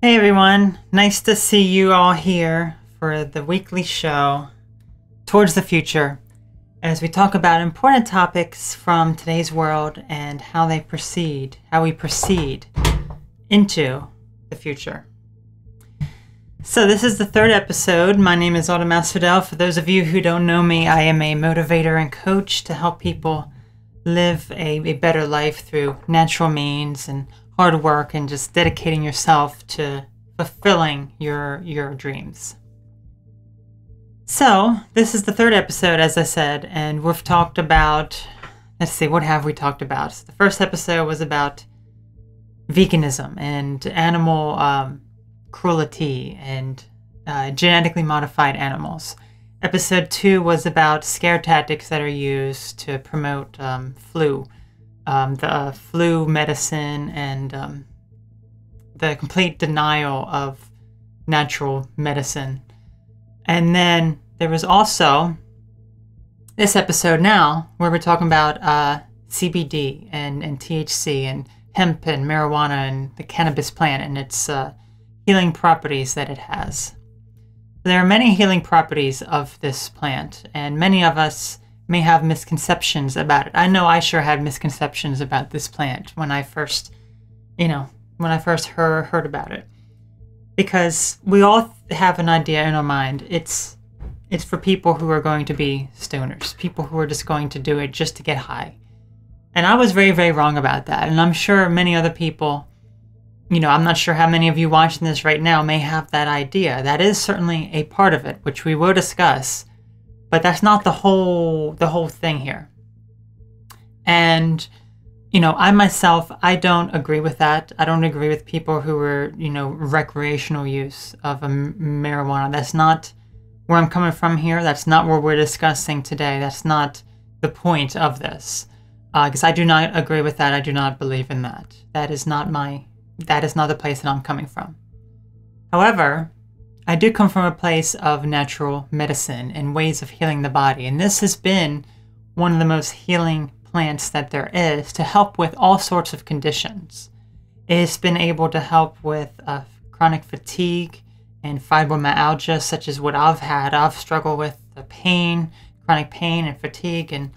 Hey everyone, nice to see you all here for the weekly show Towards the Future as we talk about important topics from today's world and how we proceed into the future. So this is the third episode. My name is Autumn Masvidal. For those of you who don't know me, I am a motivator and coach to help people live a better life through natural means and hard work and just dedicating yourself to fulfilling your dreams. So this is the third episode, as I said, and we've talked about, let's see, what have we talked about? So the first episode was about veganism and animal cruelty and genetically modified animals. Episode 2 was about scare tactics that are used to promote flu medicine and the complete denial of natural medicine. And then there was also this episode now where we're talking about CBD and THC and hemp and marijuana and the cannabis plant and its healing properties that it has. There are many healing properties of this plant, and many of us may have misconceptions about it. I know I sure had misconceptions about this plant when I first heard about it. Because we all have an idea in our mind. It's for people who are going to be stoners, people who are just going to do it just to get high. And I was very, very wrong about that. And I'm sure many other people, I'm not sure how many of you watching this right now may have that idea. That is certainly a part of it, which we will discuss, but that's not the whole thing here. And, I myself, I don't agree with that. I don't agree with people who are, recreational use of marijuana. That's not where I'm coming from here. That's not what we're discussing today. That's not the point of this. Because I do not agree with that. I do not believe in that. That is not the place that I'm coming from. However, I do come from a place of natural medicine and ways of healing the body. And this has been one of the most healing plants that there is to help with all sorts of conditions. It's been able to help with chronic fatigue and fibromyalgia, such as what I've had. I've struggled with the pain, chronic pain and fatigue and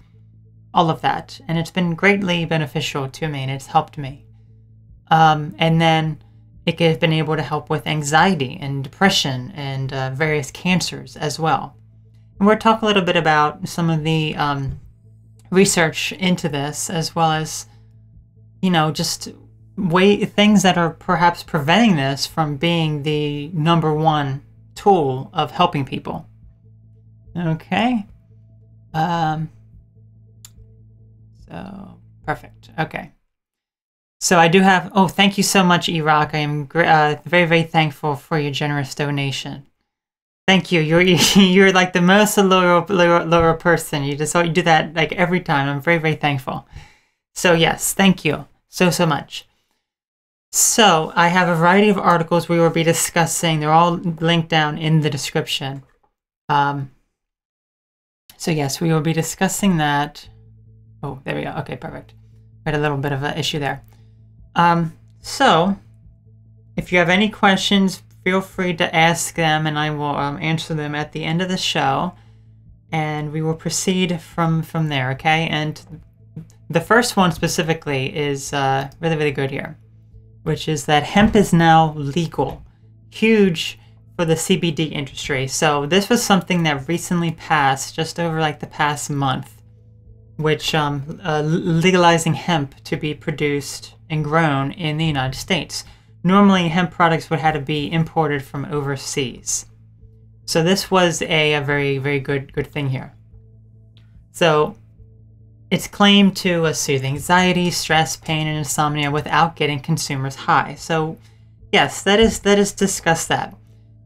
all of that. And it's been greatly beneficial to me and it's helped me. And then it has been able to help with anxiety and depression and various cancers as well. And we'll talk a little bit about some of the research into this, as well as, just things that are perhaps preventing this from being the number one tool of helping people. Okay. So perfect. Okay. So I do have, thank you so much, Iraq. I am very, very thankful for your generous donation. Thank you. You're like the most loyal person. You do that like every time. I'm very, very thankful. So yes, thank you so much. So I have a variety of articles we will be discussing. They're all linked down in the description. So yes, we will be discussing that. Oh, there we go. Okay, perfect. We had a little bit of an issue there. So if you have any questions, feel free to ask them and I will answer them at the end of the show and we will proceed from there, okay? And the first one specifically is really, really good here, which is that hemp is now legal. Huge for the CBD industry. So this was something that recently passed just over like the past month, which legalizing hemp to be produced and grown in the United States. Normally, hemp products would have to be imported from overseas. So this was a very, very good thing here. So it's claimed to soothe anxiety, stress, pain, and insomnia without getting consumers high. So yes, that is discuss that.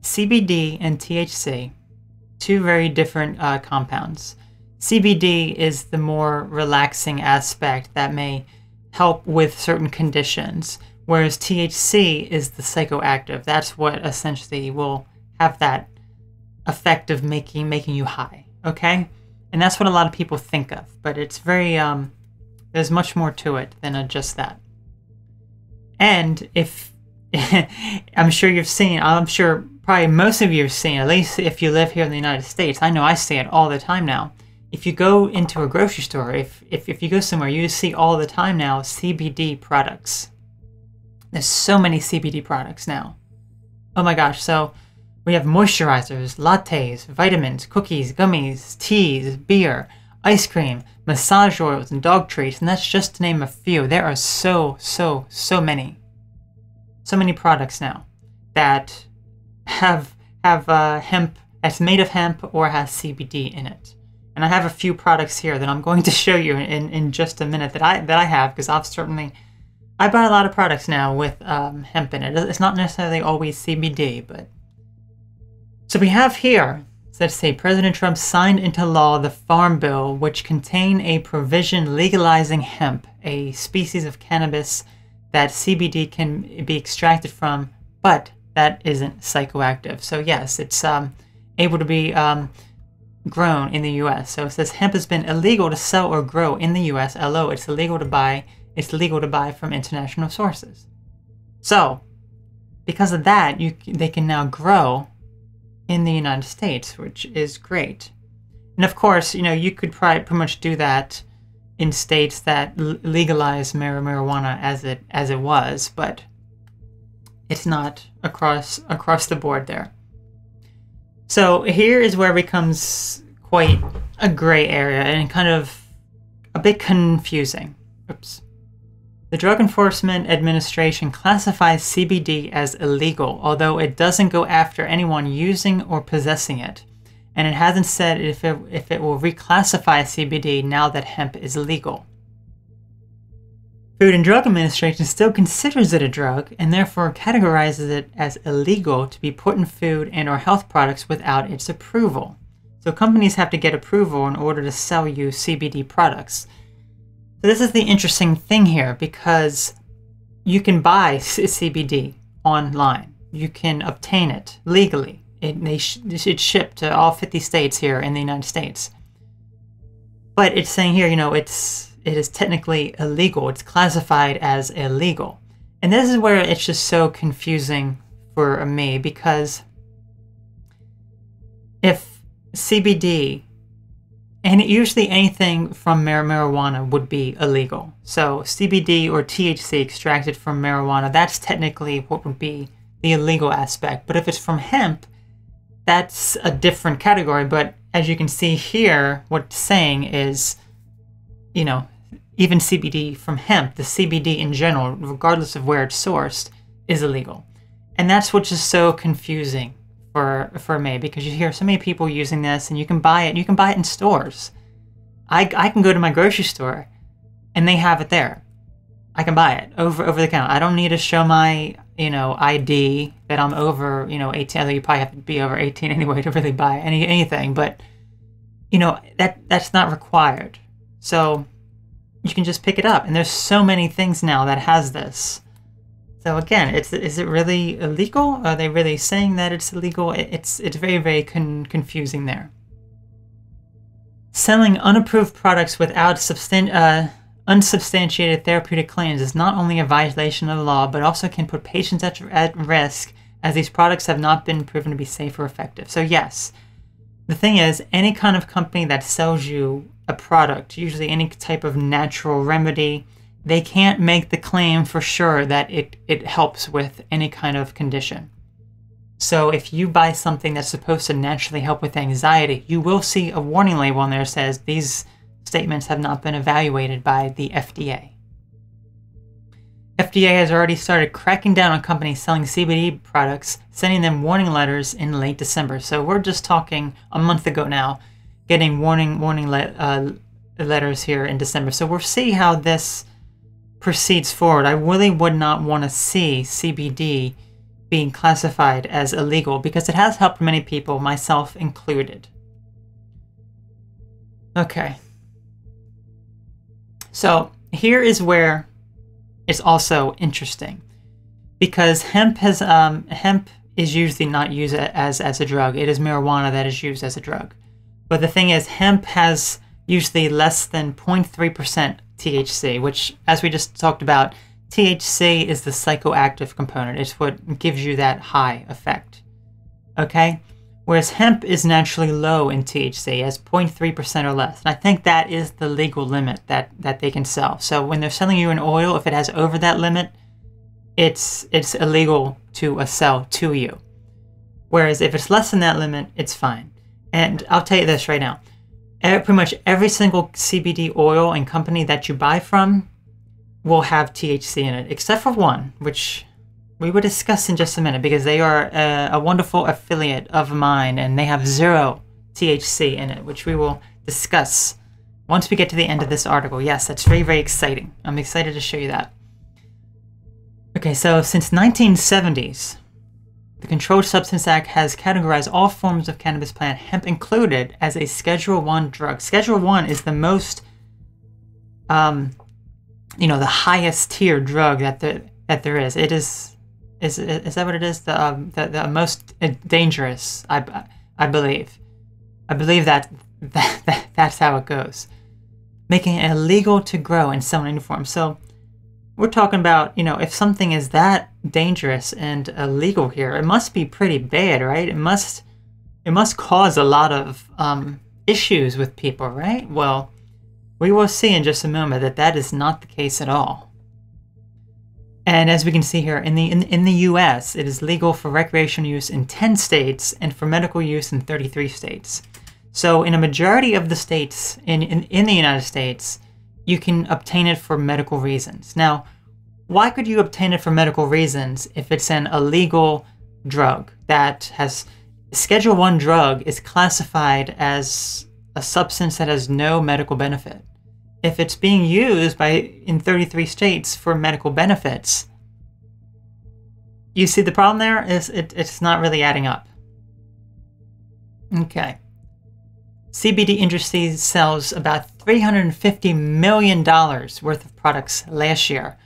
CBD and THC, two very different compounds. CBD is the more relaxing aspect that may help with certain conditions, whereas THC is the psychoactive. That's what essentially will have that effect of making you high, okay? And that's what a lot of people think of, but it's very, there's much more to it than just that. And if I'm sure you've seen, I'm sure probably most of you have seen, at least if you live here in the United States. I know I see it all the time now. If you go into a grocery store, if you go somewhere, you see all the time now CBD products. There's so many CBD products now. Oh my gosh, so we have moisturizers, lattes, vitamins, cookies, gummies, teas, beer, ice cream, massage oils, and dog treats, and that's just to name a few. There are so many. So many products now that have hemp, that's made of hemp or has CBD in it. And I have a few products here that I'm going to show you in just a minute that I have, because I buy a lot of products now with hemp in it. It's not necessarily always CBD, but... So we have here, let's say, President Trump signed into law the Farm Bill, which contained a provision legalizing hemp, a species of cannabis that CBD can be extracted from, but that isn't psychoactive. So yes, it's able to be grown in the U.S. So it says hemp has been illegal to sell or grow in the U.S., although it's illegal to buy from international sources. So because of that, they can now grow in the United States, which is great. And of course, you could pretty much do that in states that legalize marijuana as it was, but it's not across the board there. So here is where it becomes quite a gray area and kind of a bit confusing. Oops. The Drug Enforcement Administration classifies CBD as illegal, although it doesn't go after anyone using or possessing it. And it hasn't said if it will reclassify CBD now that hemp is legal. Food and Drug Administration still considers it a drug and therefore categorizes it as illegal to be put in food and or health products without its approval. So companies have to get approval in order to sell you CBD products. So this is the interesting thing here, because you can buy CBD online. You can obtain it legally. It's shipped to all 50 states here in the United States. But it's saying here, it is technically illegal. It's classified as illegal. And this is where it's just so confusing for me, because if CBD, and usually anything from marijuana would be illegal. So CBD or THC extracted from marijuana, that's technically what would be the illegal aspect. But if it's from hemp, that's a different category. But as you can see here, what it's saying is, even CBD from hemp, the CBD in general, regardless of where it's sourced, is illegal. And that's what's just so confusing for me, because you hear so many people using this, and you can buy it. You can buy it in stores. I can go to my grocery store, and they have it there. I can buy it over the counter. I don't need to show my ID that I'm over 18. Although you probably have to be over 18 anyway to really buy anything. But that's not required. So you can just pick it up, and there's so many things now that has this. So again, is it really illegal? Are they really saying that it's illegal? It's very confusing there. Selling unapproved products without unsubstantiated therapeutic claims is not only a violation of the law, but also can put patients at risk, as these products have not been proven to be safe or effective. So yes, the thing is, any kind of company that sells you a product, usually any type of natural remedy, they can't make the claim for sure that it helps with any kind of condition. So if you buy something that's supposed to naturally help with anxiety, you will see a warning label on there that says these statements have not been evaluated by the FDA. FDA has already started cracking down on companies selling CBD products, sending them warning letters in late December. So we're just talking a month ago now, getting warning letters here in December. So we'll see how this proceeds forward. I really would not want to see CBD being classified as illegal, because it has helped many people, myself included. Okay. So here is where it's also interesting, because hemp is usually not used as a drug. It is marijuana that is used as a drug. But the thing is, hemp has usually less than 0.3% THC, which, as we just talked about, THC is the psychoactive component. It's what gives you that high effect. Okay? Whereas hemp is naturally low in THC, as 0.3% or less. And I think that is the legal limit that they can sell. So when they're selling you an oil, if it has over that limit, it's illegal to sell to you. Whereas if it's less than that limit, it's fine. And I'll tell you this right now. Pretty much every single CBD oil and company that you buy from will have THC in it, except for one, which we will discuss in just a minute, because they are a wonderful affiliate of mine, and they have 0 THC in it, which we will discuss once we get to the end of this article. Yes, that's very, very exciting. I'm excited to show you that. Okay, so since 1970s, the Controlled Substance Act has categorized all forms of cannabis plant, hemp included, as a Schedule I drug. Schedule I is the most, the highest tier drug that there is. It is that what it is? The most dangerous, I believe. I believe that's how it goes. Making it illegal to grow and sell in any form. So we're talking about, if something is that dangerous and illegal here, it must be pretty bad, right? It must cause a lot of issues with people, right? Well, we will see in just a moment that is not the case at all. And as we can see here, in the U.S., it is legal for recreational use in 10 states and for medical use in 33 states. So in a majority of the states in the United States, you can obtain it for medical reasons. Now, why could you obtain it for medical reasons if it's an illegal drug that has... Schedule I drug is classified as a substance that has no medical benefit. If it's being used in 33 states for medical benefits, you see the problem there is it's not really adding up. Okay. CBD industry sells about $350 million worth of products last year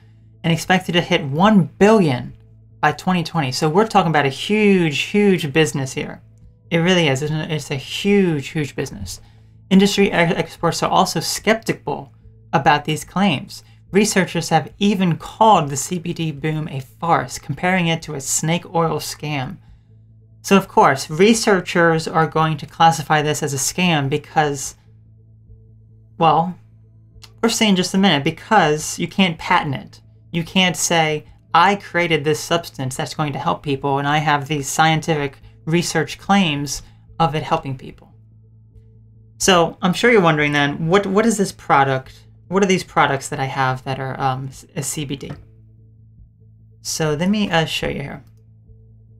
and expected to hit $1 billion by 2020. So we're talking about a huge, huge business here. It really is. It's a huge, huge business. Industry experts are also skeptical about these claims. Researchers have even called the CBD boom a farce, comparing it to a snake oil scam. So of course, researchers are going to classify this as a scam because, well, we're saying in just a minute, because you can't patent it. You can't say, I created this substance that's going to help people, and I have these scientific research claims of it helping people. So I'm sure you're wondering then, what is this product? What are these products that I have that are a CBD? So let me show you here.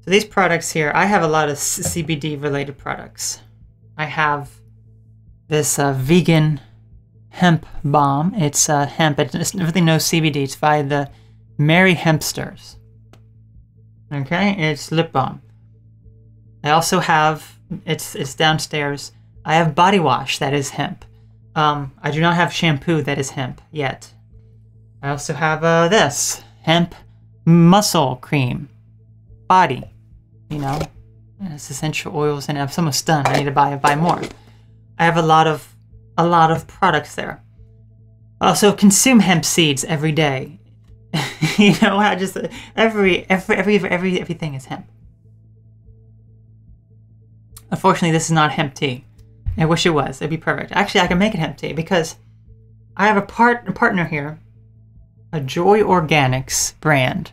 So these products here, I have a lot of CBD related products. I have this vegan hemp balm. It's hemp. It's really no CBD. It's by the Merry Hempsters. Okay, it's lip balm. I also have, it's downstairs. I have body wash that is hemp. I do not have shampoo that is hemp yet. I also have this hemp muscle cream body. It's essential oils, and I'm almost done. I need to buy more. I have a lot of products there. Also, consume hemp seeds every day. I just everything is hemp. Unfortunately, this is not hemp tea. I wish it was. It'd be perfect. Actually, I can make it hemp tea because I have a partner here, a Joy Organics brand,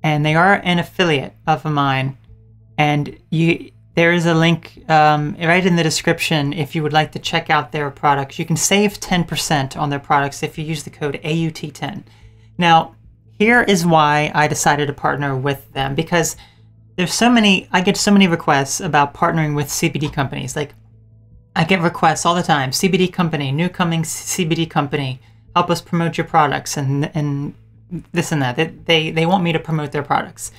and they are an affiliate of mine. And there is a link right in the description if you would like to check out their products. You can save 10% on their products if you use the code AUT10. Now, here is why I decided to partner with them, because I get so many requests about partnering with CBD companies. Like, I get requests all the time. CBD company, new coming CBD company, help us promote your products and this and that. They want me to promote their products.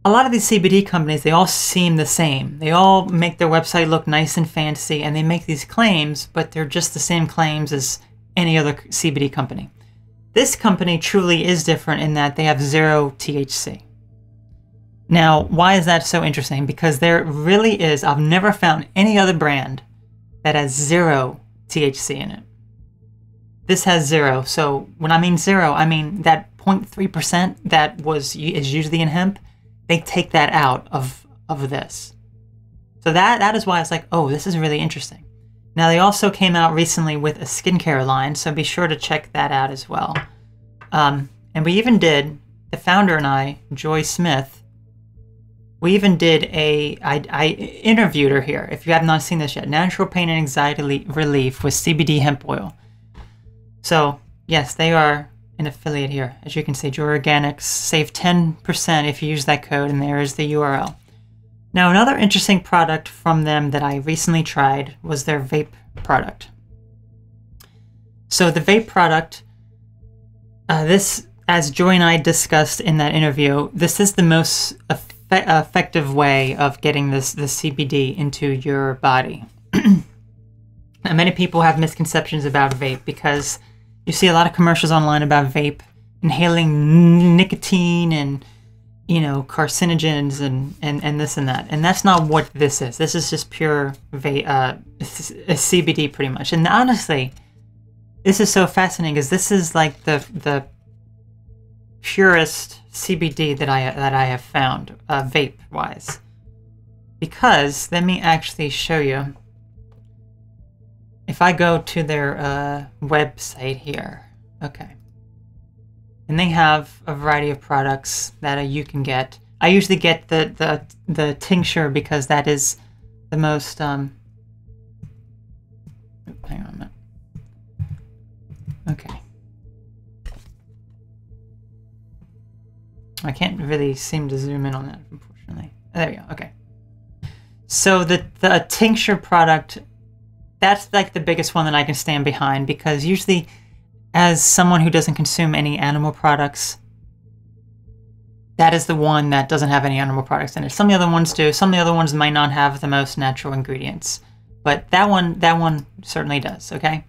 A lot of these CBD companies, they all seem the same. They all make their website look nice and fancy, and they make these claims, but they're just the same claims as any other CBD company. This company truly is different in that they have 0 THC. Now, why is that so interesting? Because there really is, I've never found any other brand that has 0 THC in it. This has 0. So when I mean 0, I mean that 0.3% that is usually in hemp, they take that out of this. So that is why it's like, oh, this is really interesting. Now they also came out recently with a skincare line, so be sure to check that out as well. And we even did, the founder and I, Joy Smith, we even did I interviewed her here, if you have not seen this yet, Natural Pain and Anxiety Relief with CBD hemp oil. So yes, they are an affiliate here. As you can see, Joy Organics, save 10% if you use that code, and there is the URL. Now, another interesting product from them that I recently tried was their vape product. So the vape product, this, as Joy and I discussed in that interview, this is the most effective way of getting the CBD into your body. And many people have misconceptions about vape because you see a lot of commercials online about vape inhaling nicotine and, you know, carcinogens and this and that. And that's not what this is. This is just pure CBD pretty much. And honestly, this is so fascinating because this is like the purest CBD that I have found, vape-wise. Because, let me actually show you. If I go to their website here, okay. And they have a variety of products that you can get. I usually get the tincture because that is the most, hang on a minute. Okay. I can't really seem to zoom in on that, unfortunately. There we go, okay. So the tincture product, that's like the biggest one that I can stand behind because usually as someone who doesn't consume any animal products, that is the one that doesn't have any animal products in it. Some of the other ones do. Some of the other ones might not have the most natural ingredients. But that one certainly does, okay?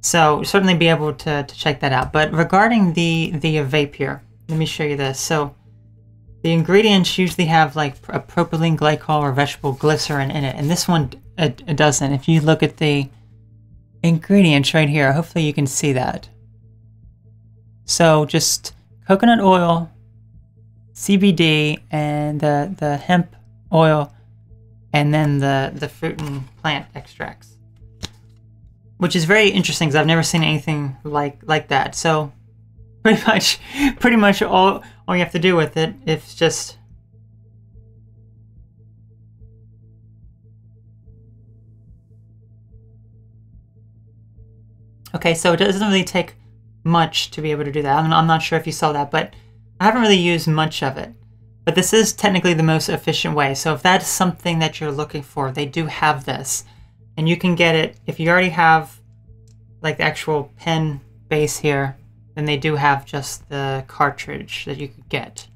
So certainly be able to check that out. But regarding the vape here, let me show you this. So the ingredients usually have like a propylene glycol or vegetable glycerin in it. And this one, it doesn't. If you look at the ingredients right here, hopefully you can see that. So just coconut oil, CBD, and the hemp oil, and then the fruit and plant extracts, which is very interesting because I've never seen anything like that. So pretty much all you have to do with it is just okay. So it doesn't really take much to be able to do that. I'm not sure if you saw that, but I haven't really used much of it. But this is technically the most efficient way. So if that's something that you're looking for, they do have this. And you can get it, if you already have like the actual pen base here, then they do have just the cartridge that you could get.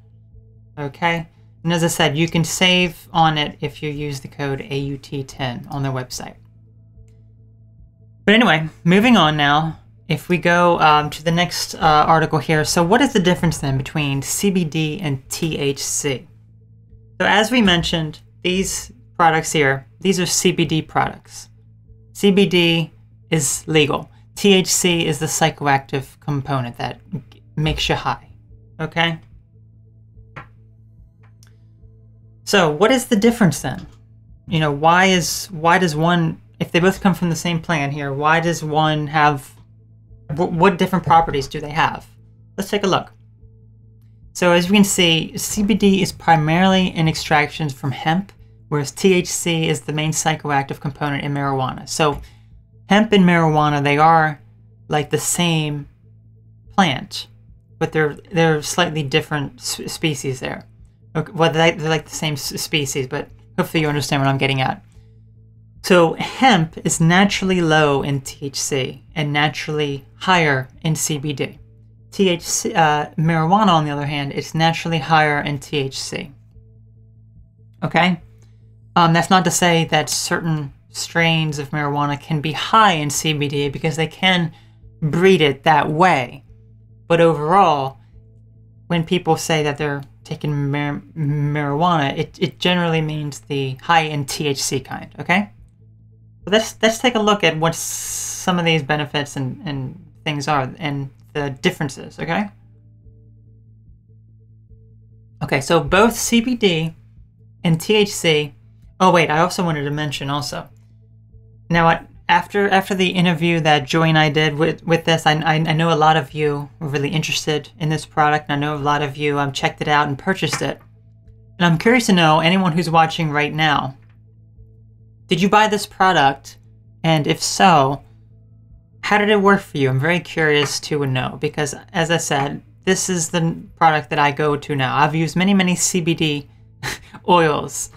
Okay? And as I said, you can save on it if you use the code AUT10 on their website. But anyway, moving on now. If we go to the next article here, so what is the difference then between CBD and THC? So as we mentioned, these products here, these are CBD products. CBD is legal. THC is the psychoactive component that makes you high, okay? So what is the difference then? You know, why does one, if they both come from the same plant here, why does one have, what different properties do they have? Let's take a look. So as we can see, CBD is primarily in extractions from hemp, whereas THC is the main psychoactive component in marijuana. So hemp and marijuana, they are like the same plant, but they're slightly different species there. Okay, well, they're like the same species, but hopefully you understand what I'm getting at. So hemp is naturally low in THC and naturally higher in CBD. Marijuana, on the other hand, is naturally higher in THC. Okay? That's not to say that certain strains of marijuana can be high in CBD because they can breed it that way. But overall, when people say that they're taking marijuana, it generally means the high in THC kind, okay? Let's take a look at what some of these benefits and things are, and the differences, okay? Okay, so both CBD and THC. Oh wait, I also wanted to mention also. Now, after the interview that Joy and I did with this, I know a lot of you were really interested in this product. And I know a lot of you checked it out and purchased it. And I'm curious to know, anyone who's watching right now, did you buy this product? And if so, how did it work for you? I'm very curious to know, because as I said, this is the product that I go to now. I've used many CBD oils,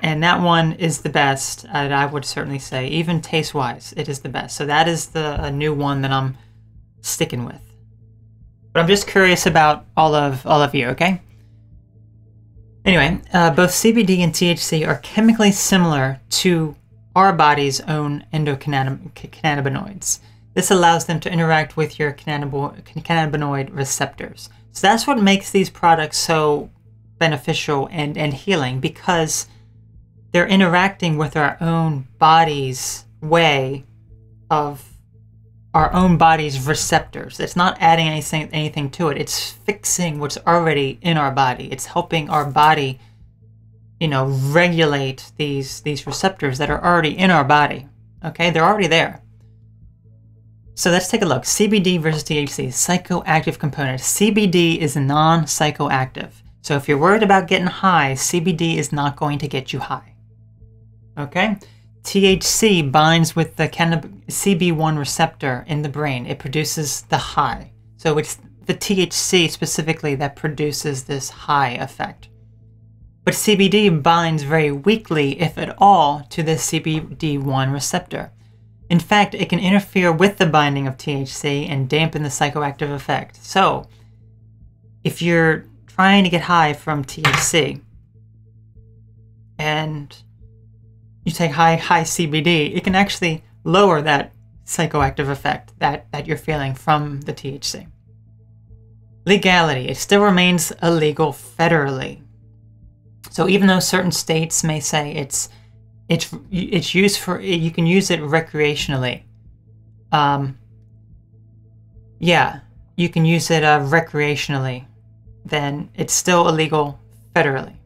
and that one is the best, I would certainly say. Even taste-wise, it is the best. So that is the new one that I'm sticking with. But I'm just curious about all of you, okay? Anyway, both CBD and THC are chemically similar to our body's own endocannabinoids. This allows them to interact with your cannabinoid receptors. So that's what makes these products so beneficial and healing, because they're interacting with our own body's way of our own body's receptors. It's not adding anything to it. It's fixing what's already in our body. It's helping our body, regulate these receptors that are already in our body. Okay, they're already there. So let's take a look. CBD versus THC, psychoactive component. CBD is non-psychoactive. So if you're worried about getting high, CBD is not going to get you high. Okay? THC binds with the CB1 receptor in the brain. It produces the high. So it's the THC specifically that produces this high effect. But CBD binds very weakly, if at all, to the CBD1 receptor. In fact, it can interfere with the binding of THC and dampen the psychoactive effect. So, if you're trying to get high from THC and you take high CBD, it can actually lower that psychoactive effect that you're feeling from the THC. Legality. It still remains illegal federally. So even though certain states may say it's used for, you can use it recreationally. Yeah, you can use it recreationally. Then it's still illegal federally.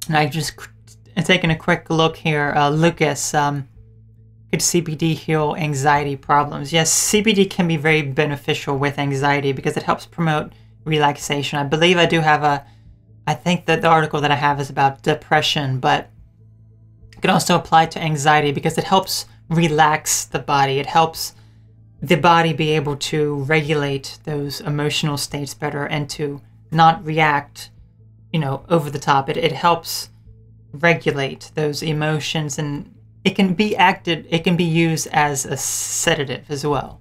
And I just taking a quick look here. Lucas, could CBD heal anxiety problems? Yes, CBD can be very beneficial with anxiety because it helps promote relaxation. I believe I do have I think that the article that I have is about depression, but it can also apply to anxiety because it helps relax the body. It helps the body be able to regulate those emotional states better and to not react, over the top. It helps regulate those emotions, and it can be used as a sedative as well.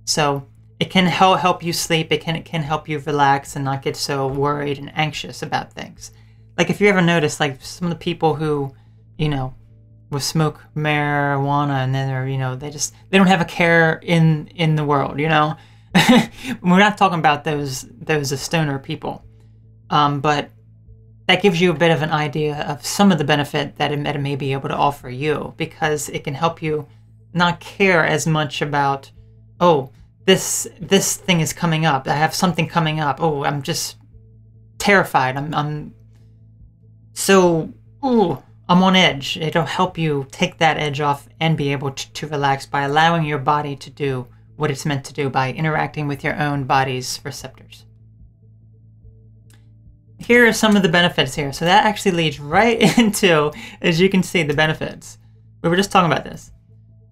So it can help you sleep. It can help you relax and not get so worried and anxious about things. Like if you ever notice, like some of the people who, will smoke marijuana and then they're, they don't have a care in the world, We're not talking about those stoner people, but that gives you a bit of an idea of some of the benefit that it may be able to offer you, because it can help you not care as much about, oh, this thing is coming up. I have something coming up. Oh, I'm just terrified. I'm on edge. It'll help you take that edge off and be able to relax by allowing your body to do what it's meant to do by interacting with your own body's receptors. Here are some of the benefits here. So that actually leads right into, as you can see, the benefits. We were just talking about this.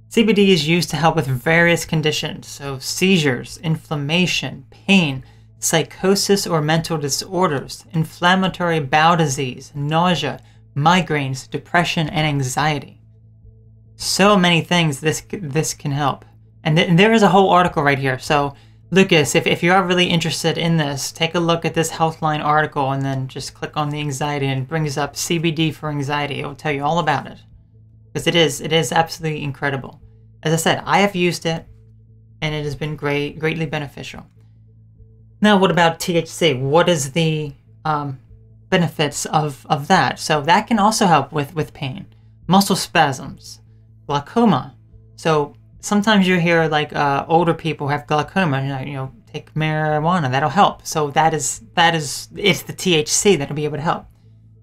CBD is used to help with various conditions, so seizures, inflammation, pain, psychosis or mental disorders, inflammatory bowel disease, nausea, migraines, depression, and anxiety. So many things this can help. And there is a whole article right here. So Lucas, if you are really interested in this, take a look at this Healthline article and then just click on the anxiety, and it brings up CBD for anxiety. It will tell you all about it. Because it is absolutely incredible. As I said, I have used it, and it has been greatly beneficial. Now, what about THC? What is the benefits of that? So that can also help with pain, muscle spasms, glaucoma. So sometimes you hear like older people have glaucoma, and you know, take marijuana, that'll help. So it's the THC that'll be able to help.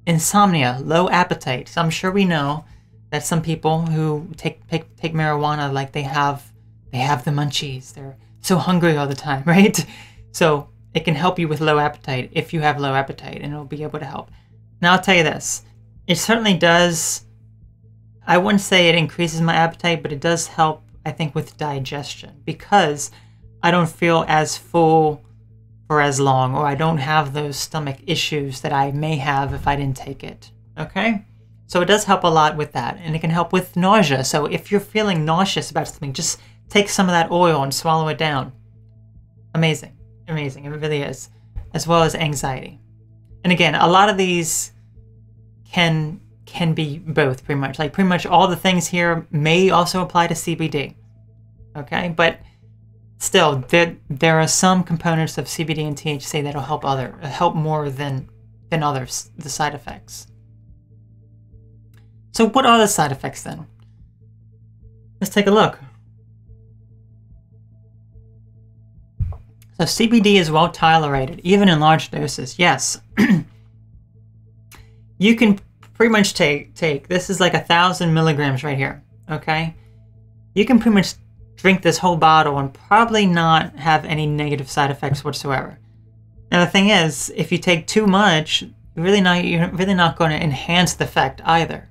Insomnia, low appetite. So I'm sure we know that some people who take marijuana, like they have the munchies. They're so hungry all the time, right? So it can help you with low appetite if you have low appetite, and it'll be able to help. Now I'll tell you this, it certainly does, I wouldn't say it increases my appetite, but it does help, I think, with digestion, because I don't feel as full for as long, or I don't have those stomach issues that I may have if I didn't take it, okay? So it does help a lot with that, and it can help with nausea. So if you're feeling nauseous about something, just take some of that oil and swallow it down. Amazing, amazing, it really is. As well as anxiety. And again, a lot of these can be both, pretty much. Like pretty much all the things here may also apply to CBD, okay? But still, there are some components of CBD and THC that'll help more than others, the side effects. So what are the side effects then? Let's take a look. So CBD is well tolerated, even in large doses. Yes. You can pretty much take, this is like 1,000 milligrams right here, okay? You can pretty much drink this whole bottle and probably not have any negative side effects whatsoever. Now the thing is, if you take too much, you're really not going to enhance the effect either.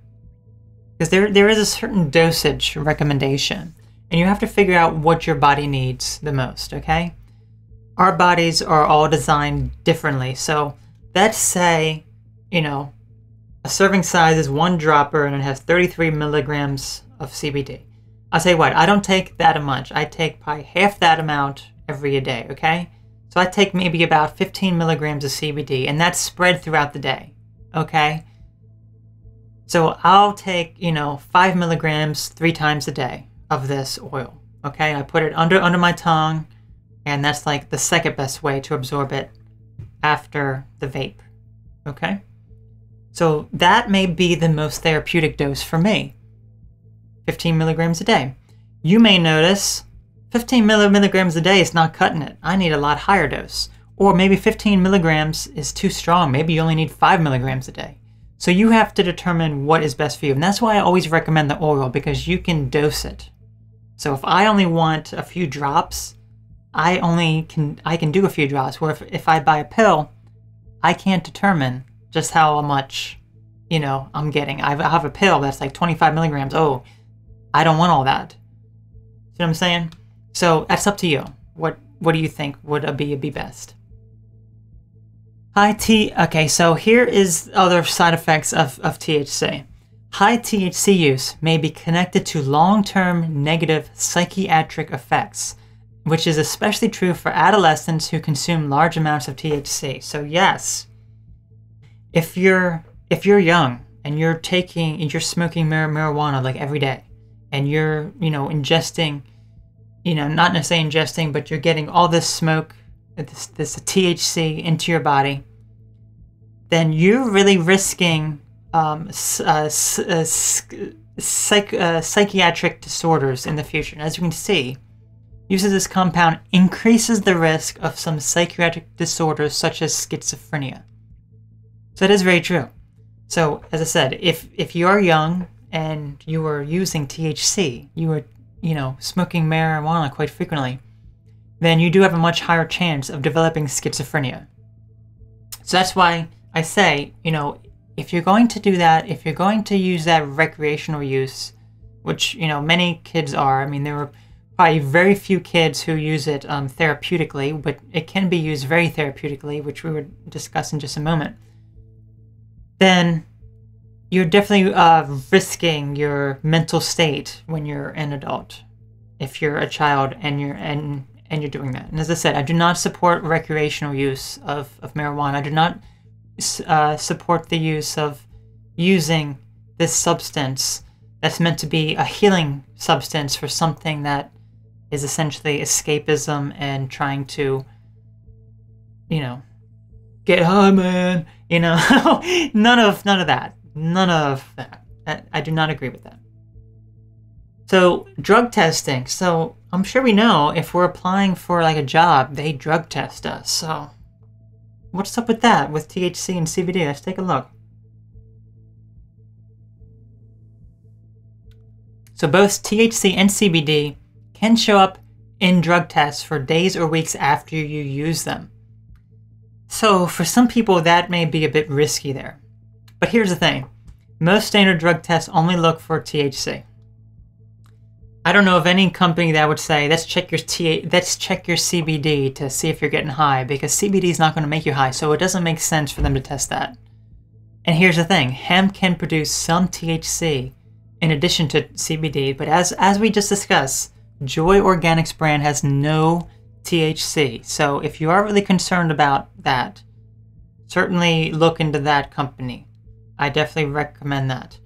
Because there is a certain dosage recommendation, and you have to figure out what your body needs the most, okay? Our bodies are all designed differently. So let's say, you know, a serving size is 1 dropper and it has 33 milligrams of CBD. I'll tell you what, I don't take that much. I take probably half that amount every day, okay? So I take maybe about 15 milligrams of CBD, and that's spread throughout the day, okay? So I'll take, you know, 5 milligrams 3 times a day of this oil, okay? I put it under my tongue, and that's like the second best way to absorb it after the vape, okay? So that may be the most therapeutic dose for me, 15 milligrams a day. You may notice 15 milligrams a day is not cutting it. I need a lot higher dose. Or maybe 15 milligrams is too strong. Maybe you only need 5 milligrams a day. So you have to determine what is best for you. And that's why I always recommend the oil, because you can dose it. So if I only want a few drops, I can do a few drops. Where if I buy a pill, I can't determine just how much, you know, I'm getting. I have a pill that's like 25 milligrams. Oh, I don't want all that. See what I'm saying? So that's up to you. What do you think would be best? Okay, so here is other side effects of THC. High THC use may be connected to long-term negative psychiatric effects, which is especially true for adolescents who consume large amounts of THC. So yes, if you're young and you're smoking marijuana like every day, and you're, you know, ingesting, you know, not necessarily ingesting, but you're getting all this smoke, this THC into your body, then you're really risking psychiatric disorders in the future. And as you can see, use of this compound increases the risk of some psychiatric disorders such as schizophrenia. So that is very true. So as I said, if you are young and you are using THC, you are, you know, smoking marijuana quite frequently, then you do have a much higher chance of developing schizophrenia. So that's why I say, you know, if you're going to do that, if you're going to use that recreational use, which, you know, many kids are, I mean, there are probably very few kids who use it therapeutically, but it can be used very therapeutically, which we would discuss in just a moment, then you're definitely risking your mental state when you're an adult, if you're a child and you're doing that. And as I said, I do not support recreational use of marijuana. I do not support the use of using this substance that's meant to be a healing substance for something that is essentially escapism and trying to, you know, get high, man. You know, none of that. None of that. I do not agree with that. So drug testing. So I'm sure we know if we're applying for like a job, they drug test us. So what's up with that with THC and CBD? Let's take a look. So both THC and CBD can show up in drug tests for days or weeks after you use them. So for some people that may be a bit risky there. But here's the thing. Most standard drug tests only look for THC. I don't know of any company that would say, let's check your CBD to see if you're getting high, because CBD is not going to make you high, so it doesn't make sense for them to test that. And here's the thing, hemp can produce some THC in addition to CBD, but as we just discussed, Joy Organics brand has no THC. So if you are really concerned about that, certainly look into that company. I definitely recommend that.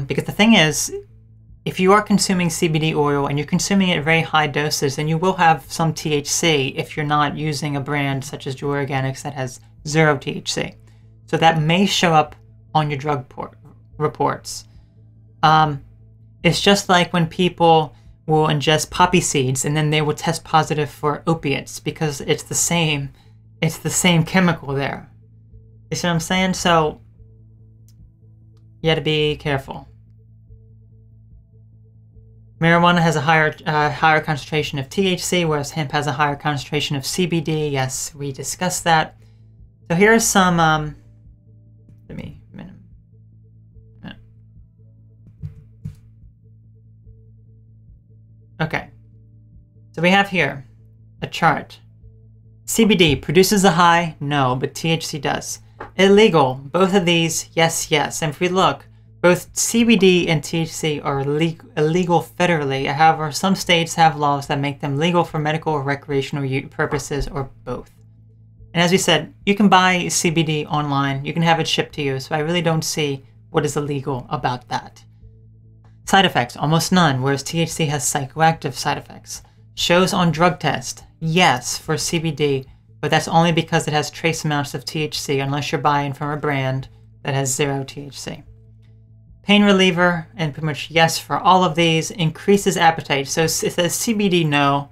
Because the thing is, if you are consuming CBD oil and you're consuming it at very high doses, then you will have some THC if you're not using a brand such as Joy Organics that has 0 THC. So that may show up on your drug reports. It's just like when people will ingest poppy seeds and then they will test positive for opiates because it's the same chemical there. You see what I'm saying? So you got to be careful. Marijuana has a higher concentration of THC, whereas hemp has a higher concentration of CBD. Yes, we discussed that. So here are some. Okay. So we have here a chart. CBD produces a high? No, but THC does. Illegal? Both of these? Yes, yes. And if we look, both CBD and THC are illegal federally. However, some states have laws that make them legal for medical or recreational purposes, or both. And as we said, you can buy CBD online. You can have it shipped to you. So I really don't see what is illegal about that. Side effects, almost none, whereas THC has psychoactive side effects. Shows on drug test, yes, for CBD, but that's only because it has trace amounts of THC, unless you're buying from a brand that has 0 THC. Pain reliever, and pretty much yes for all of these, increases appetite. So it says CBD, no.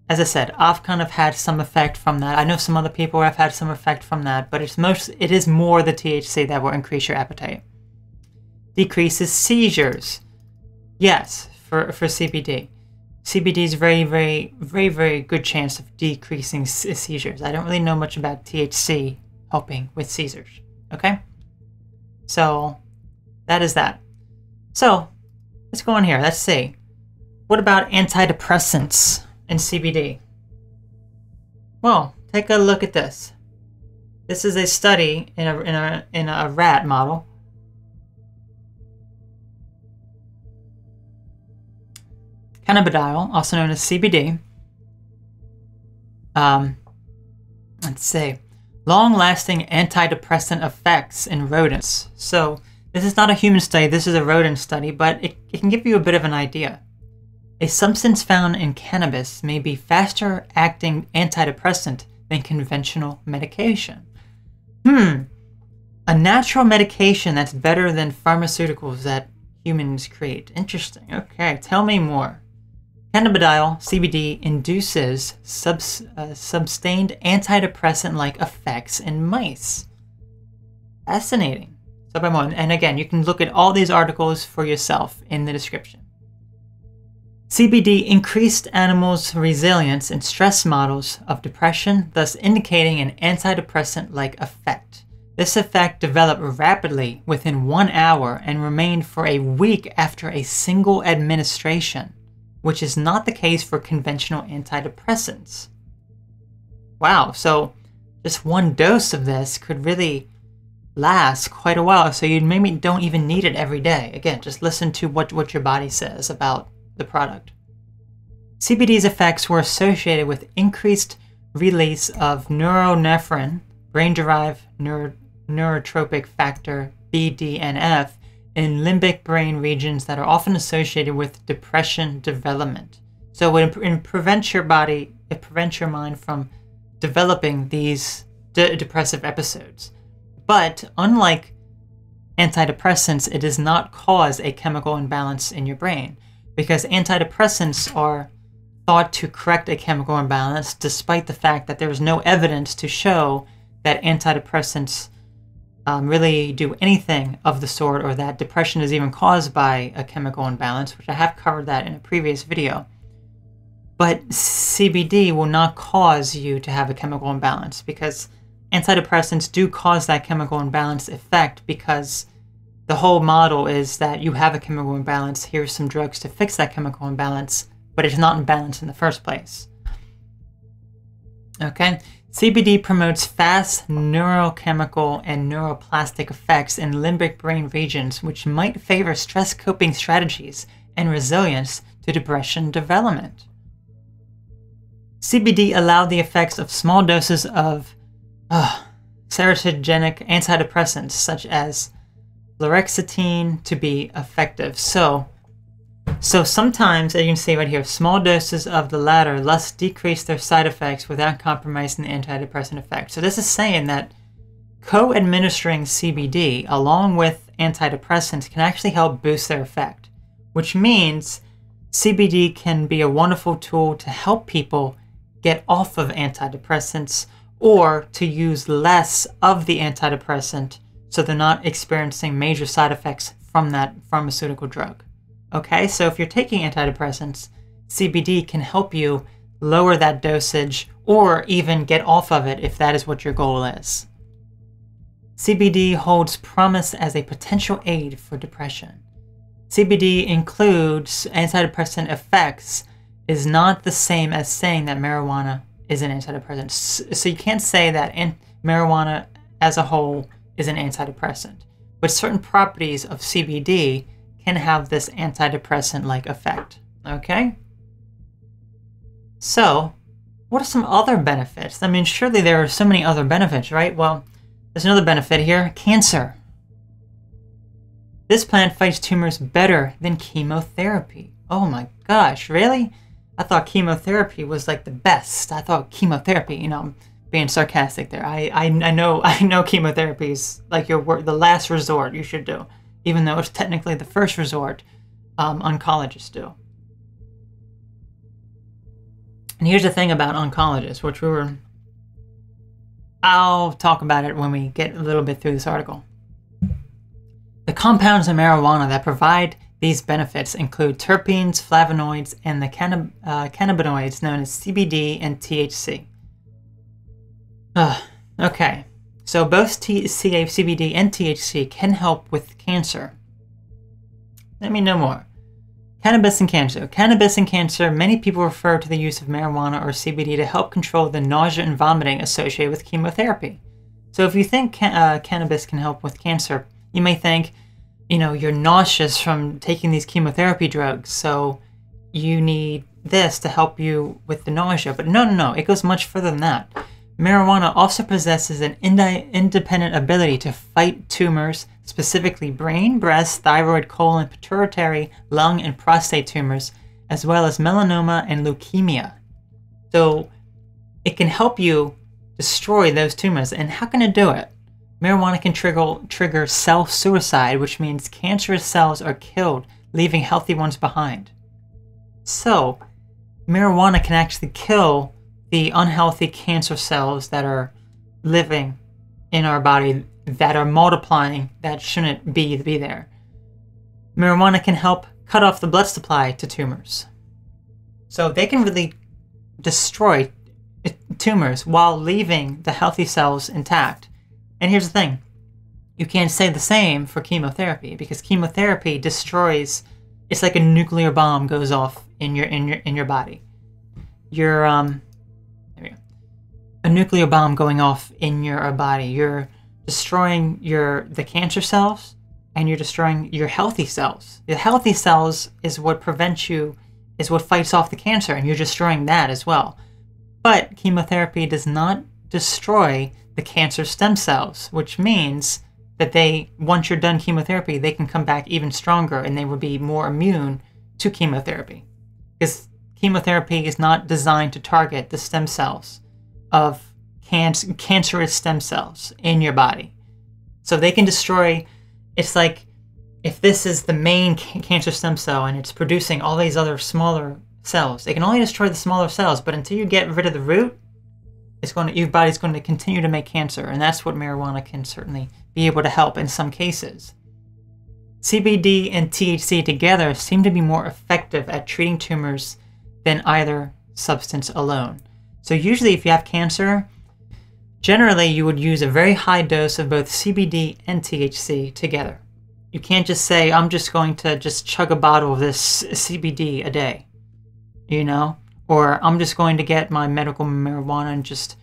As I said, I've kind of had some effect from that. I know some other people have had some effect from that, but it is more the THC that will increase your appetite. Decreases seizures. Yes, for CBD. CBD is very good chance of decreasing seizures. I don't really know much about THC helping with seizures. Okay? So, that is that. So, let's go on here. Let's see. What about antidepressants and CBD? Well, take a look at this. This is a study in a rat model. Cannabidiol, also known as CBD. Let's see. Long-lasting antidepressant effects in rodents. So this is not a human study, this is a rodent study, but it can give you a bit of an idea. A substance found in cannabis may be faster acting antidepressant than conventional medication. A natural medication that's better than pharmaceuticals that humans create. Interesting. Okay, tell me more. Cannabidiol, CBD, induces sustained antidepressant-like effects in mice. Fascinating. And again, you can look at all these articles for yourself in the description. CBD increased animals' resilience in stress models of depression, thus indicating an antidepressant-like effect. This effect developed rapidly within 1 hour and remained for a week after a single administration, which is not the case for conventional antidepressants. Wow, so just one dose of this could really last quite a while, so you maybe don't even need it every day. Again, just listen to what your body says about the product. CBD's effects were associated with increased release of norepinephrine, brain-derived neurotropic factor BDNF, in limbic brain regions that are often associated with depression development. So it prevents your mind from developing these depressive episodes. But unlike antidepressants, it does not cause a chemical imbalance in your brain, because antidepressants are thought to correct a chemical imbalance, despite the fact that there is no evidence to show that antidepressants really do anything of the sort, or that depression is even caused by a chemical imbalance, which I have covered that in a previous video. But CBD will not cause you to have a chemical imbalance, because antidepressants do cause that chemical imbalance effect, because the whole model is that you have a chemical imbalance, here's some drugs to fix that chemical imbalance, but it's not in balance in the first place. Okay? CBD promotes fast neurochemical and neuroplastic effects in limbic brain regions, which might favor stress coping strategies and resilience to depression development. CBD allowed the effects of small doses of serotogenic antidepressants, such as fluoxetine, to be effective. So sometimes, as you can see right here, small doses of the latter thus decrease their side effects without compromising the antidepressant effect. So this is saying that co-administering CBD along with antidepressants can actually help boost their effect, which means CBD can be a wonderful tool to help people get off of antidepressants, or to use less of the antidepressant so they're not experiencing major side effects from that pharmaceutical drug. Okay, so if you're taking antidepressants, CBD can help you lower that dosage, or even get off of it if that is what your goal is. CBD holds promise as a potential aid for depression. CBD includes antidepressant effects is not the same as saying that marijuana is an antidepressant. So you can't say that marijuana as a whole is an antidepressant, but certain properties of CBD can have this antidepressant-like effect, okay? So, what are some other benefits? I mean, surely there are so many other benefits, right? Well, there's another benefit here, cancer. This plant fights tumors better than chemotherapy. Oh my gosh, really? I thought chemotherapy was like the best. I thought chemotherapy, you know, I'm being sarcastic there. I know chemotherapy is like the last resort you should do, even though it's technically the first resort oncologists do. And here's the thing about oncologists, which I'll talk about it when we get a little bit through this article. The compounds in marijuana that provide these benefits include terpenes, flavonoids, and the cannabinoids known as CBD and THC. Okay, so both CBD and THC can help with cancer. Let me know more. Cannabis and cancer. Cannabis and cancer, many people refer to the use of marijuana or CBD to help control the nausea and vomiting associated with chemotherapy. So if you think cannabis can help with cancer, you may think, you know, you're nauseous from taking these chemotherapy drugs, so you need this to help you with the nausea. But no, it goes much further than that. Marijuana also possesses an independent ability to fight tumors, specifically brain, breast, thyroid, colon, pituitary, lung, and prostate tumors, as well as melanoma and leukemia. So it can help you destroy those tumors. And how can it do it? Marijuana can trigger cell suicide, which means cancerous cells are killed, leaving healthy ones behind. So marijuana can actually kill the unhealthy cancer cells that are living in our body, that are multiplying, that shouldn't be there. Marijuana can help cut off the blood supply to tumors. So they can really destroy tumors while leaving the healthy cells intact. And here's the thing, you can't say the same for chemotherapy, because chemotherapy destroys, it's like a nuclear bomb goes off in your body. A nuclear bomb going off in your body. You're destroying the cancer cells, and you're destroying your healthy cells. The healthy cells is what prevents you, is what fights off the cancer, and you're destroying that as well. But chemotherapy does not destroy the cancer stem cells, which means that once you're done chemotherapy, they can come back even stronger, and they will be more immune to chemotherapy. Because chemotherapy is not designed to target the stem cells of cancerous stem cells in your body. So they can destroy it's like if this is the main cancer stem cell and it's producing all these other smaller cells, it can only destroy the smaller cells, but until you get rid of the root, your body's going to continue to make cancer, and that's what marijuana can certainly be able to help in some cases. CBD and THC together seem to be more effective at treating tumors than either substance alone. So usually if you have cancer, generally you would use a very high dose of both CBD and THC together. You can't just say, I'm just going to just chug a bottle of this CBD a day, you know? Or I'm just going to get my medical marijuana and just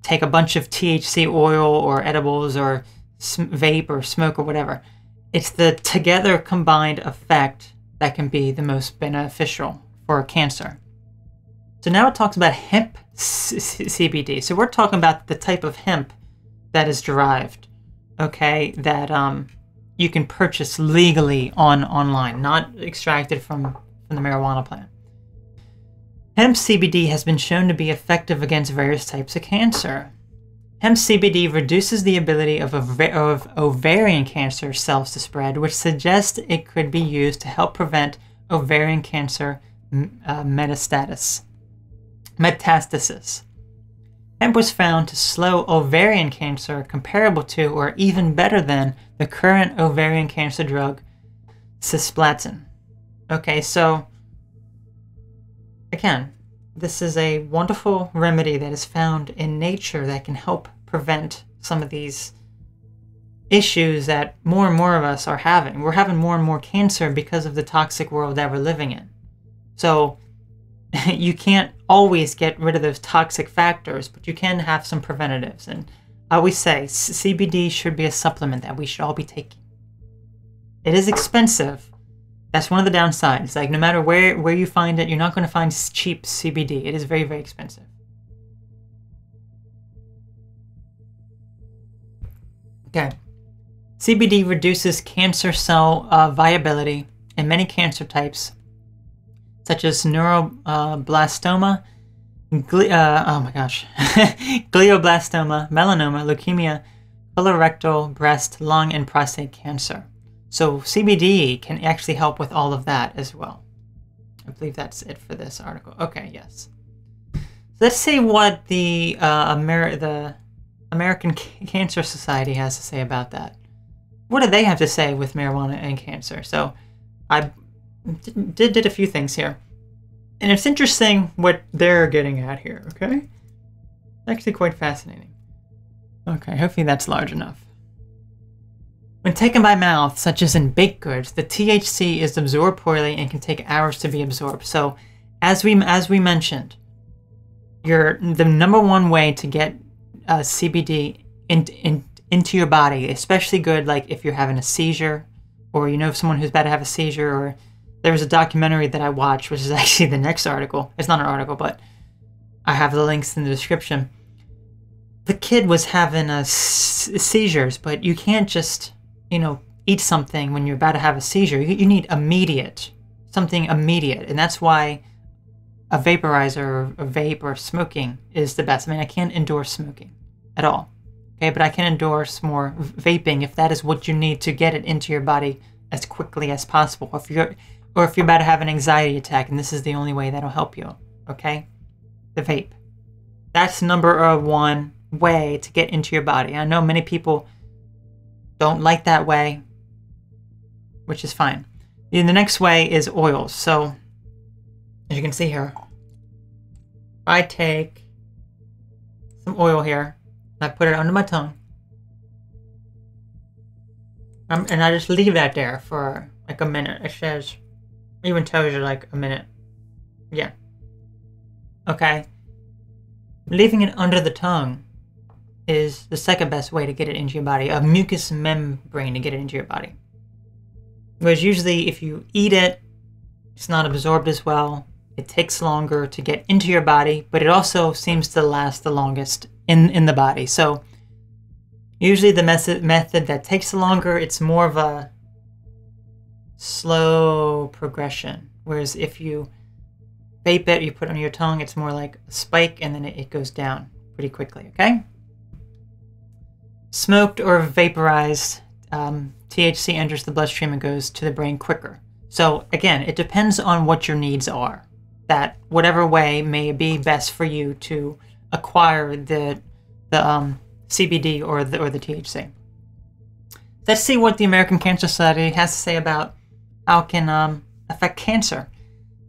take a bunch of THC oil or edibles or vape or smoke or whatever. It's the together combined effect that can be the most beneficial for cancer. So now it talks about hemp CBD. So we're talking about the type of hemp that is derived, okay, that you can purchase legally online, not extracted from the marijuana plant. Hemp CBD has been shown to be effective against various types of cancer. Hemp CBD reduces the ability of ovarian cancer cells to spread, which suggests it could be used to help prevent ovarian cancer metastasis. Hemp was found to slow ovarian cancer comparable to or even better than the current ovarian cancer drug cisplatin. Okay, so again, this is a wonderful remedy that is found in nature that can help prevent some of these issues that more and more of us are having. We're having more and more cancer because of the toxic world that we're living in. So you can't always get rid of those toxic factors, but you can have some preventatives. And I always say CBD should be a supplement that we should all be taking. It is expensive. That's one of the downsides. Like no matter where you find it, you're not going to find cheap CBD. It is very, very expensive. Okay. CBD reduces cancer cell viability in many cancer types, such as neuroblastoma, glioblastoma, melanoma, leukemia, colorectal, breast, lung, and prostate cancer. So CBD can actually help with all of that as well. I believe that's it for this article. Okay, yes. So let's see what the American Cancer Society has to say about that. What do they have to say with marijuana and cancer? So I did a few things here. And it's interesting what they're getting at here, okay? Actually quite fascinating. Okay, hopefully that's large enough. When taken by mouth, such as in baked goods, the THC is absorbed poorly and can take hours to be absorbed. So, as we mentioned, the number one way to get CBD into your body, especially good, like if you're having a seizure, or you know someone who's about to have a seizure, or there was a documentary that I watched, which is actually the next article. It's not an article, but I have the links in the description. The kid was having seizures, but you can't just, eat something when you're about to have a seizure. You need something immediate. And that's why a vaporizer or a vape or smoking is the best. I mean, I can't endorse smoking at all. Okay, but I can endorse more vaping if that is what you need to get it into your body as quickly as possible. Or if you're about to have an anxiety attack and this is the only way that'll help you. Okay? The vape. That's number one way to get into your body. I know many people don't like that way, which is fine. And the next way is oils. So, as you can see here, I take some oil here, and I put it under my tongue, and I just leave that there for like a minute. It says, even tells you like a minute. Yeah. Okay. Leaving it under the tongue is the second best way to get it into your body, a mucous membrane to get it into your body. Whereas usually if you eat it, it's not absorbed as well. It takes longer to get into your body, but it also seems to last the longest in the body. So usually the method that takes the longer, it's more of a slow progression. Whereas if you vape it, you put it on your tongue, it's more like a spike and then it goes down pretty quickly, okay? Smoked or vaporized THC enters the bloodstream and goes to the brain quicker. So again, it depends on what your needs are. That whatever way may be best for you to acquire the CBD or the THC. Let's see what the American Cancer Society has to say about how it can affect cancer.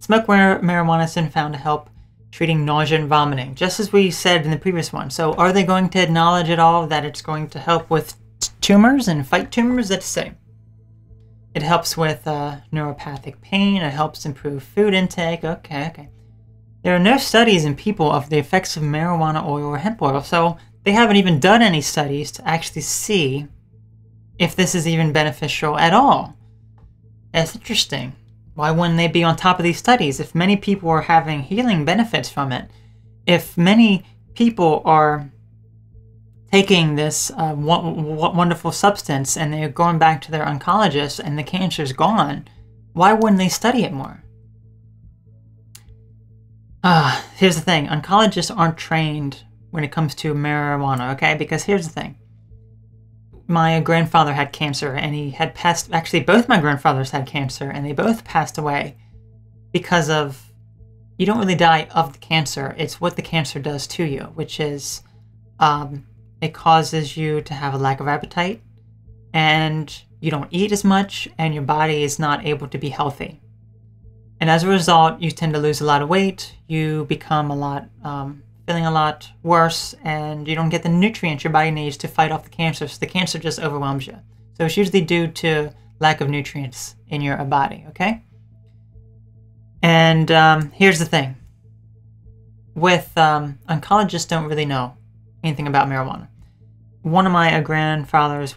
Smoke marijuana has been found to help treating nausea and vomiting, just as we said in the previous one. So are they going to acknowledge at all that it's going to help with tumors and fight tumors? Let's say. It helps with neuropathic pain. It helps improve food intake. Okay. There are no studies in people of the effects of marijuana oil or hemp oil, so they haven't even done any studies to actually see if this is even beneficial at all. That's interesting. Why wouldn't they be on top of these studies? If many people are having healing benefits from it, if many people are taking this wonderful substance and they're going back to their oncologist and the cancer's gone, why wouldn't they study it more? Here's the thing. Oncologists aren't trained when it comes to marijuana, okay? Because here's the thing. My grandfather had cancer and he had passed, actually both my grandfathers had cancer and they both passed away because of, you don't really die of the cancer, it's what the cancer does to you, which is it causes you to have a lack of appetite and you don't eat as much and your body is not able to be healthy. And as a result, you tend to lose a lot of weight, you become feeling a lot worse, and you don't get the nutrients your body needs to fight off the cancer, so the cancer just overwhelms you. So it's usually due to lack of nutrients in your body, okay? And here's the thing. With oncologists don't really know anything about marijuana. One of my grandfathers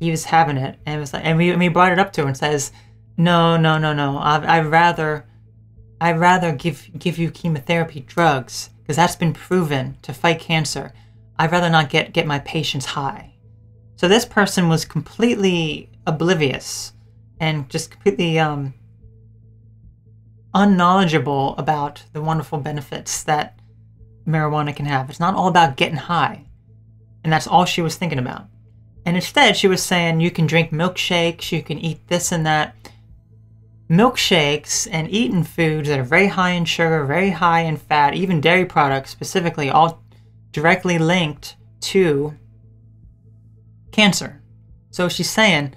he was having it, and it was like, and we brought it up to him and says, no. I'd rather give you chemotherapy drugs because that's been proven to fight cancer. I'd rather not get my patients high. So this person was completely oblivious and just completely unknowledgeable about the wonderful benefits that marijuana can have. It's not all about getting high. And that's all she was thinking about. And instead, she was saying you can drink milkshakes, you can eat this and that. Milkshakes and eating foods that are very high in sugar, very high in fat, even dairy products specifically, all directly linked to cancer. So she's saying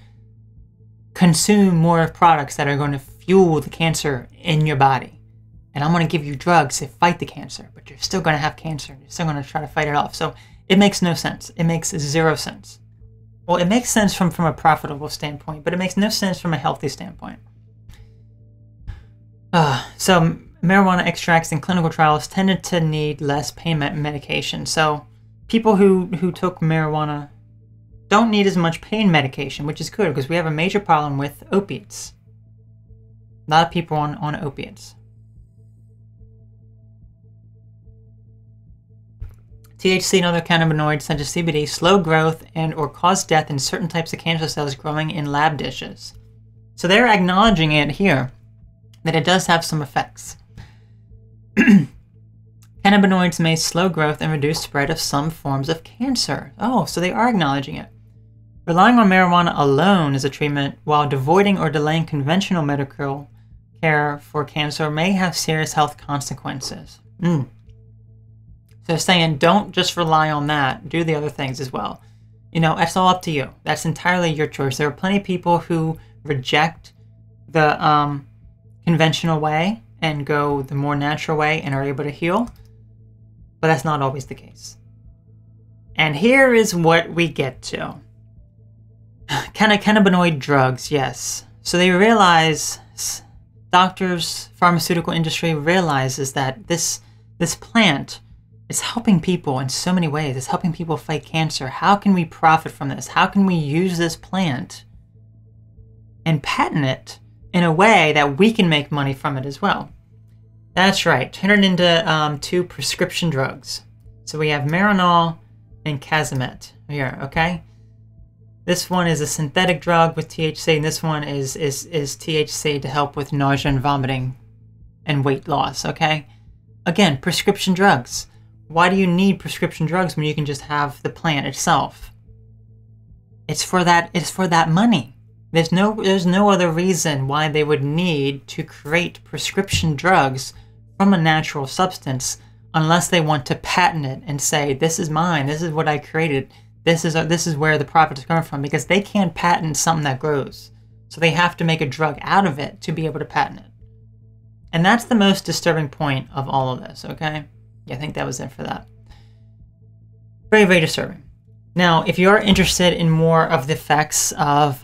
consume more products that are going to fuel the cancer in your body. And I'm going to give you drugs to fight the cancer, but you're still going to have cancer. You're still going to try to fight it off. So it makes no sense. It makes zero sense. Well, it makes sense from a profitable standpoint, but it makes no sense from a healthy standpoint. So marijuana extracts in clinical trials tended to need less pain medication. So people who took marijuana don't need as much pain medication, which is good because we have a major problem with opiates. A lot of people on opiates. THC and other cannabinoids such as CBD slow growth and or cause death in certain types of cancer cells growing in lab dishes. So they're acknowledging it here, that it does have some effects. Cannabinoids may slow growth and reduce spread of some forms of cancer. Oh, so they are acknowledging it. Relying on marijuana alone as a treatment while avoiding or delaying conventional medical care for cancer may have serious health consequences. So they're saying don't just rely on that, do the other things as well. You know, that's all up to you. That's entirely your choice. There are plenty of people who reject the conventional way and go the more natural way and are able to heal, but that's not always the case. And here is what we get to. Cannabinoid drugs, yes. So they realize, doctors, pharmaceutical industry realizes that this plant is helping people in so many ways. It's helping people fight cancer. How can we profit from this? How can we use this plant and patent it in a way that we can make money from it as well? That's right. Turn it into two prescription drugs. So we have Marinol and Calumet here, okay? This one is a synthetic drug with THC, and this one is THC to help with nausea and vomiting and weight loss, okay? Again, prescription drugs. Why do you need prescription drugs when you can just have the plant itself? It's for that money. There's no other reason why they would need to create prescription drugs from a natural substance unless they want to patent it and say, this is mine, this is what I created, this is where the profit is coming from, because they can't patent something that grows. So they have to make a drug out of it to be able to patent it. And that's the most disturbing point of all of this, okay? Yeah, I think that was it for that. Very, very disturbing. Now, if you're interested in more of the effects of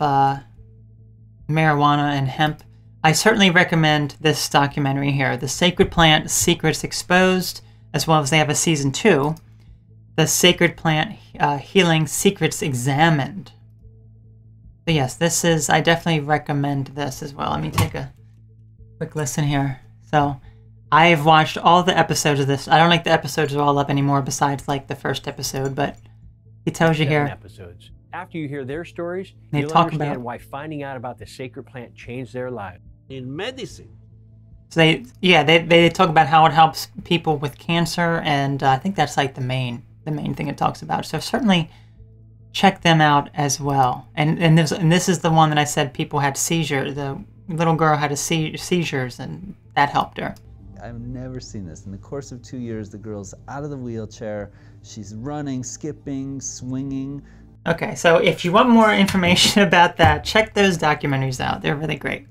marijuana and hemp, I certainly recommend this documentary here, The Sacred Plant Secrets Exposed, as well as they have a season 2, The Sacred Plant Healing Secrets Examined. But yes, I definitely recommend this as well. Let me take a quick listen here. So I've watched all the episodes of this. I don't think the episodes are all up anymore besides like the first episode, but he tells you here. Episodes. After you hear their stories, you'll talk understand why finding out about the sacred plant changed their lives. In medicine. So they talk about how it helps people with cancer, and I think that's like the main thing it talks about. So certainly check them out as well. And this is the one that I said people had seizure. The little girl had seizures, and that helped her. I've never seen this. In the course of 2 years, the girl's out of the wheelchair. She's running, skipping, swinging. Okay, so if you want more information about that, check those documentaries out. They're really great.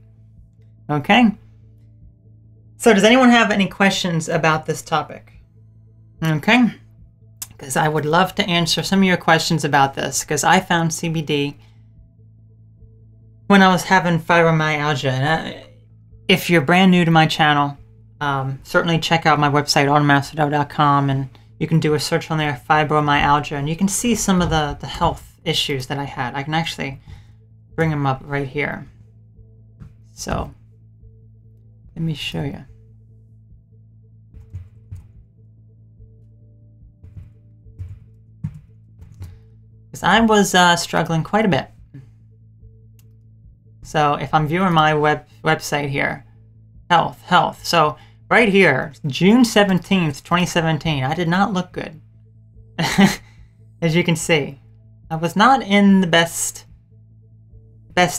Okay. So does anyone have any questions about this topic? Okay. Because I would love to answer some of your questions about this, because I found CBD when I was having fibromyalgia. And if you're brand new to my channel, certainly check out my website, automaster.com, and you can do a search on there, fibromyalgia, and you can see some of the health issues that I had. I can actually bring them up right here. So let me show you. Because I was struggling quite a bit. So if I'm viewing my website here, health. So right here, June 17th, 2017, I did not look good. As you can see, I was not in the best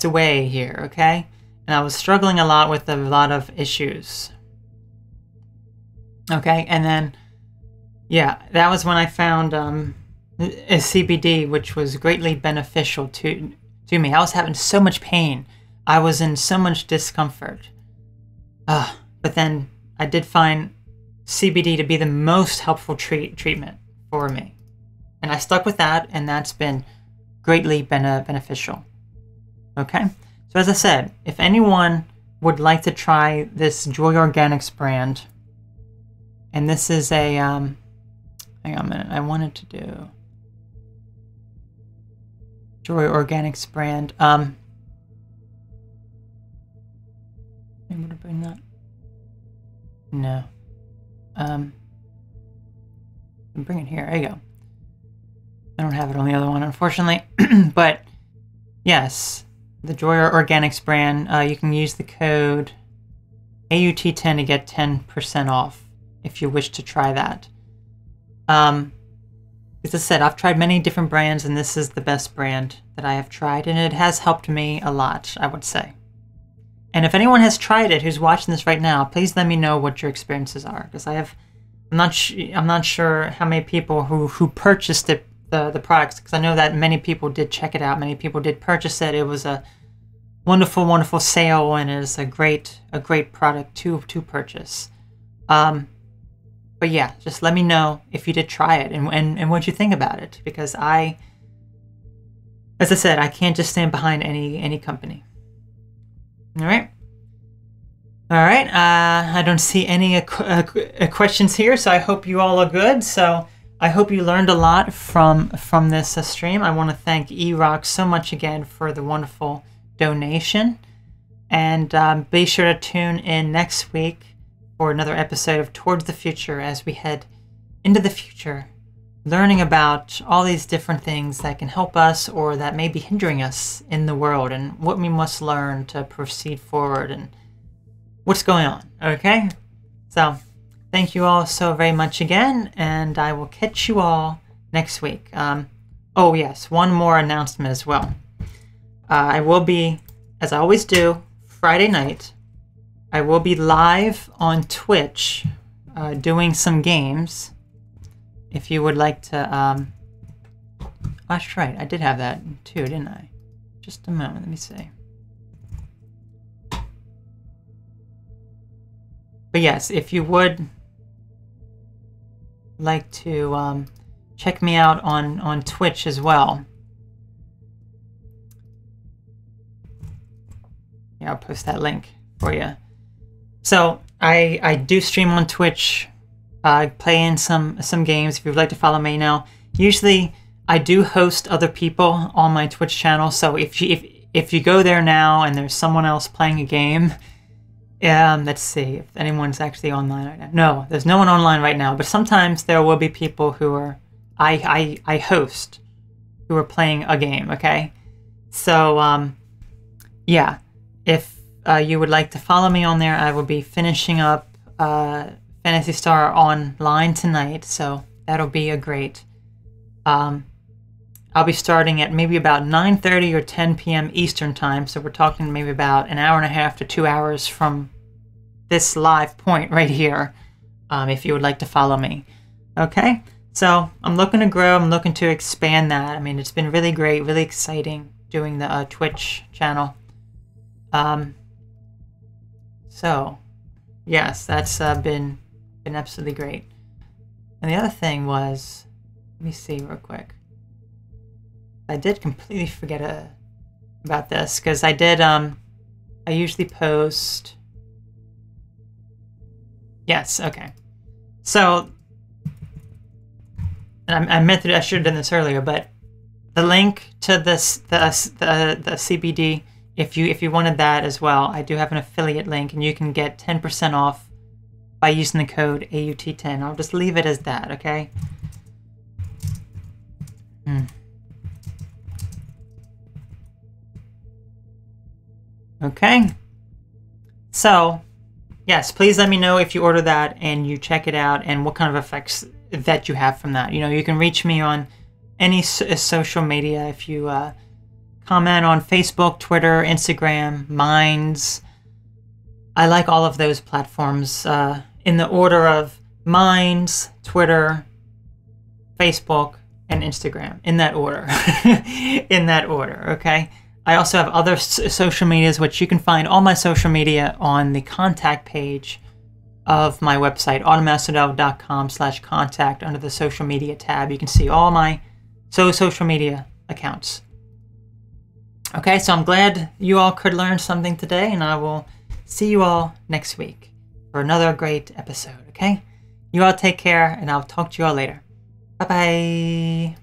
way here, okay? And I was struggling a lot with a lot of issues. Okay, and then, yeah, that was when I found a CBD, which was greatly beneficial to me. I was having so much pain. I was in so much discomfort. But then I did find CBD to be the most helpful treatment for me. And I stuck with that, and that's been greatly beneficial. Okay? So as I said, if anyone would like to try this Joy Organics brand, and this is a, hang on a minute, I wanted to do Joy Organics brand. I'm able to bring that? No. Bring it here. There you go. I don't have it on the other one, unfortunately. But yes, the Joy Organics brand, you can use the code AUT10 to get 10% off if you wish to try that. As I said, I've tried many different brands, and this is the best brand that I have tried, and it has helped me a lot, I would say. And if anyone has tried it who's watching this right now, please let me know what your experiences are, because I'm not sure how many people who purchased the products, because I know that many people did check it out, many people did purchase it. It was a wonderful, wonderful sale, and it is a great product to purchase. But yeah, just let me know if you did try it and what you think about it, because as I said, I can't just stand behind any company. All right. I don't see any questions here, so I hope you all are good. So I hope you learned a lot from this stream. I want to thank E-Rock so much again for the wonderful donation, and be sure to tune in next week for another episode of Towards the Future, as we head into the future, learning about all these different things that can help us or that may be hindering us in the world, and what we must learn to proceed forward and what's going on. Okay? So thank you all so very much again, and I will catch you all next week. Oh yes, one more announcement as well. I will be, as I always do, Friday night. I will be live on Twitch doing some games. If you would like to, that's right, I did have that too, didn't I? Just a moment, let me see. But yes, if you would like to check me out on Twitch as well. Yeah, I'll post that link for you. So I do stream on Twitch, play in some games if you'd like to follow me now. Usually I do host other people on my Twitch channel, so if you go there now and there's someone else playing a game, let's see if anyone's actually online right now. No, there's no one online right now, but sometimes there will be people who are I host who are playing a game, okay? So yeah, if you would like to follow me on there, I will be finishing up Phantasy Star Online tonight, so that'll be a great. I'll be starting at maybe about 9:30 or 10 p.m. Eastern time, so we're talking maybe about an hour and a half to 2 hours from this live point right here, if you would like to follow me. Okay, so I'm looking to grow, I'm looking to expand that. I mean, it's been really great, really exciting doing the Twitch channel. So yes, that's been absolutely great. And the other thing was, let me see real quick. I did completely forget about this, because I did, I usually post. Yes, okay. So, and I meant that I should have done this earlier, but the link to this, the CBD, if you wanted that as well, I do have an affiliate link, and you can get 10% off by using the code AUT10. I'll just leave it as that, okay? Okay. So, yes, please let me know if you order that and you check it out and what kind of effects that you have from that. You know, you can reach me on any social media if you comment on Facebook, Twitter, Instagram, Minds. I like all of those platforms in the order of Minds, Twitter, Facebook, and Instagram, in that order. In that order, okay? I also have other social medias, which you can find all my social media on the contact page of my website, automasterdelve.com/contact. Under the social media tab, you can see all my social media accounts. Okay, so I'm glad you all could learn something today, and I will see you all next week for another great episode, okay? You all take care, and I'll talk to you all later. Bye-bye.